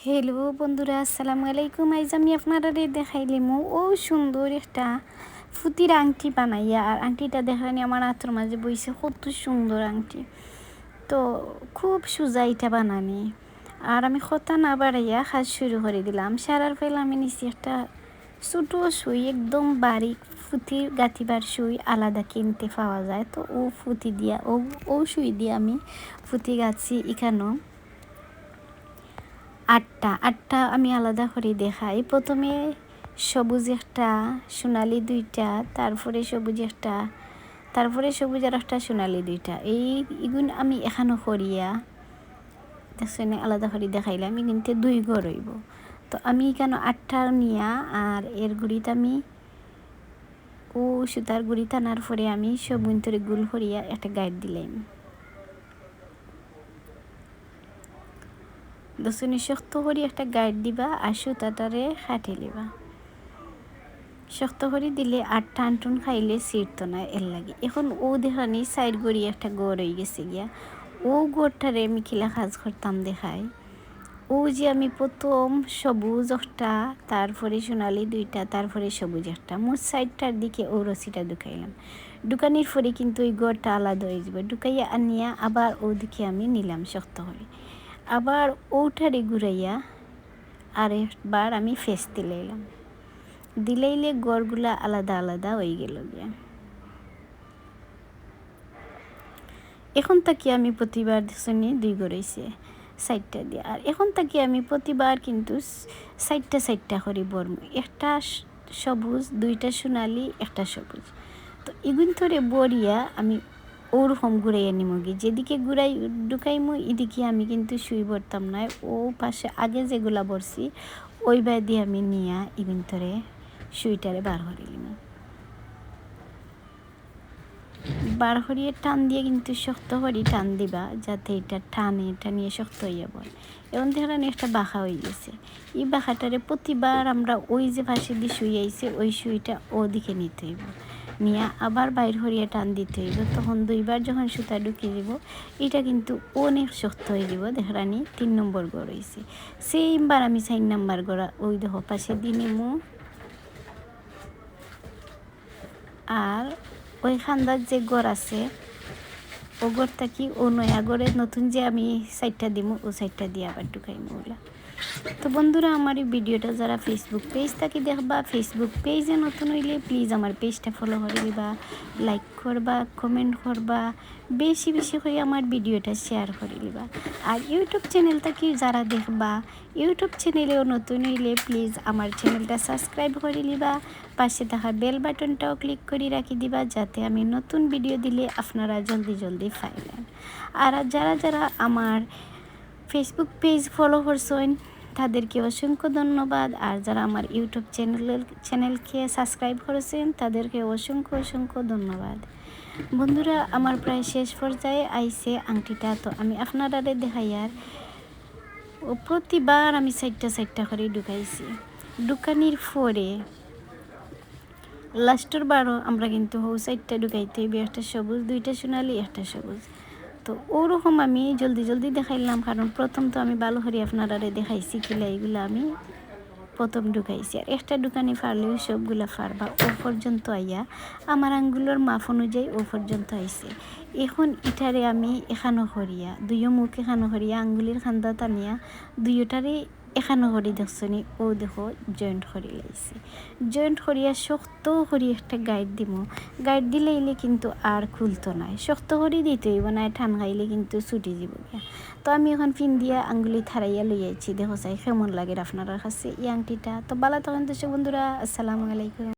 Hello বন্ধুরা, আসসালামু আলাইকুম। আইজ আমি আপনারা দেখাইলাম ও সুন্দর একটা ফুতির আংটি বানাইয়া। আর আংটিটা দেখানি আমার হাতের মাঝে বইছে, কত সুন্দর আংটি। তো খুব সোজা এটা বানানি। আর আমি কথা না বাড়াইয়া কাজ শুরু করে দিলাম। সারার ফেলে আমি নিচে একটা ছোটো সুই, একদম বারিক ফুতির গাঁথিবার সুই আলাদা কিনতে পাওয়া যায়। তো ও ফুতি দিয়া ও সুই দিয়ে আমি ফুতি গাছি এখানো আটটা আমি আলাদা করে দেখাই। প্রথমে সবুজ একটা, সোনালি দুইটা, তারপরে সবুজ একটা, তারপরে সবুজ আর একটা, সোনালি দুইটা। এইগুণ আমি এখানো করিয়া দেখছেন আলাদা করে দেখাইলে আমি কিন্তু দুই ঘর হইব। তো আমি কেন আটটা নিয়া আর এর গুড়িতে আমি ও সুতার গুড়ি টানার পরে আমি সবুজ ধরে গুল করিয়া একটা গাইড দিলাম। দশনি শক্ত করে একটা গাইড দিবা আর সুতাটারে খাটে লিবা। শক্ত করে দিলে আর টান টুন খাইলে ছিঁড়তো না, এর লাগে। এখন ও দেখানি সাইড গড়ি একটা গড় হয়ে গেছে গিয়া। ও গড়টারে আমি খিলা কাজ করতাম দেখাই। ও যে আমি প্রথম সবুজ একটা, তারপরে সোনালি দুইটা, তারপরে সবুজ একটা, মোট সাইডটার দিকে ও রশিটা ঢুকাইলাম। ঢুকানির পরে কিন্তু ওই গড়টা আলাদা হয়ে যাবে। ঢুকাইয়া আনিয়া আবার ওদিকে আমি নিলাম শক্ত করে। আবার ওটারে ঘুরাইয়া আরেকবার আমি ফেস দিলাইলে গড়গুলা আলাদা আলাদা হয়ে গেল গিয়া। এখন তাকে আমি প্রতিবার শুনি দুই গড়াইছে সাইডটা দিয়ে। আর এখন তাকে আমি প্রতিবার কিন্তু সাইডটা করে বরম, একটা সবুজ, দুইটা সোনালি, একটা সবুজ। তো এগুন ধরে বরিয়া আমি ওরকম ঘুরাইয়া নিমগি। যেদিকে ঘুরাই ঢুকাইমু এদিকে আমি কিন্তু শুই বরতাম না। ও পাশে আগে যেগুলা বরছি ওই দিয়ে আমি নিয়া এগুন ধরে সুইটারে বার করে নিব। বার করিয়ে টান দিয়ে কিন্তু শক্ত করে টান দিবা, যাতে এটা টানিয়ে শক্ত হইয়া পড়ে। এবং ধরেন একটা বাঁকা হয়ে গেছে। এই বাঁকাটারে প্রতিবার আমরা ওই যে পাশে দিয়ে শুই আইছে ওই সুইটা ওদিকে নিতে হইব, নিয়ে আবার বাইর করিয়া টান দিতে হইব। তখন দুইবার যখন সুতা ঢুকিয়ে দিব এটা কিন্তু অনেক শক্ত হয়ে যাব। দেখরানি 3 নম্বর গড় হয়েছে। সেইবার আমি 4 নম্বর গড়া ওই দেখো পাশে দিয়ে নিমু। আর ওই খান্দার যে গড় আছে ও গড়টা কি ও নয়া গড়ে নতুন যে আমি সাইডটা দিব ও সাইডটা দিয়ে আবার ঢুকাইমু ওগুলা। তো বন্ধুরা, আমার এই ভিডিওটা যারা ফেসবুক পেজ থেকে দেখবা, ফেসবুক পেজে নতুন হইলে প্লিজ আমার পেজটা ফলো করে দিবা, লাইক করবা, কমেন্ট করবা, বেশি বেশি করে আমার ভিডিওটা শেয়ার করে দিবা। আর ইউটিউব চ্যানেলটা কি যারা দেখবা, ইউটিউব চ্যানেলেও নতুন হইলে প্লিজ আমার চ্যানেলটা সাবস্ক্রাইব করে দিবা, পাশে থাকা বেল বাটনটাও ক্লিক করে রাখি দিবা, যাতে আমি নতুন ভিডিও দিলে আপনারা জলদি পাইবেন। আর যারা আমার ফেসবুক পেজ ফলো করছেন তাদেরকে অসংখ্য ধন্যবাদ। আর যারা আমার ইউটিউব চ্যানেলকে সাবস্ক্রাইব করেছেন তাদেরকে অসংখ্য ধন্যবাদ। বন্ধুরা, আমার প্রায় শেষ পর্যায়ে আইছে আংটিটা। তো আমি আপনারা দেখাইয়ার ও প্রতিবার আমি সাইডটা করে ঢুকাইছি। ঢুকানির পরে লাস্টের বারও আমরা কিন্তু হৌ সাইডটা ঢুকাইতে হইবে, একটা সবুজ, দুইটা সোনালি, একটা সবুজ। তো ওরকম আমি জলদি দেখাইলাম, কারণ প্রথম তো আমি ভালো করে আপনারা দেখাইছি কিলা এগুলো আমি প্রথম ঢুকাইছি। আর একটা ঢুকানি পারলেও সবগুলা পারবা। ও পর্যন্ত আইয়া আমার আঙ্গুলের মাপ অনুযায়ী ও পর্যন্ত আইছে। এখন এটারে আমি এখানো করিয়া দুইও মুখ এখানো করিয়া আঙ্গুলের খান্দা টানিয়া দুইটারে এখানো করি দেখছনি ও দেখো জয়েন্ট করি লাইছি। জয়েন্ট করিয়া শক্ত করি একটা গাইড দিব। গাইড দিলে কিন্তু আর খুলতো না, শক্ত করে দিতে হইব না, ঠান খাইলে কিন্তু ছুটি যাব গিয়া। তো আমি এখন পিন দিয়া আঙ্গুলি থারাইয়া লইয়াছি। দেখো চাই কেমন লাগে আপনার কাছে এই আংটিটা। তো ভালো থাকেন দর্শক বন্ধুরা, আসসালামু আলাইকুম।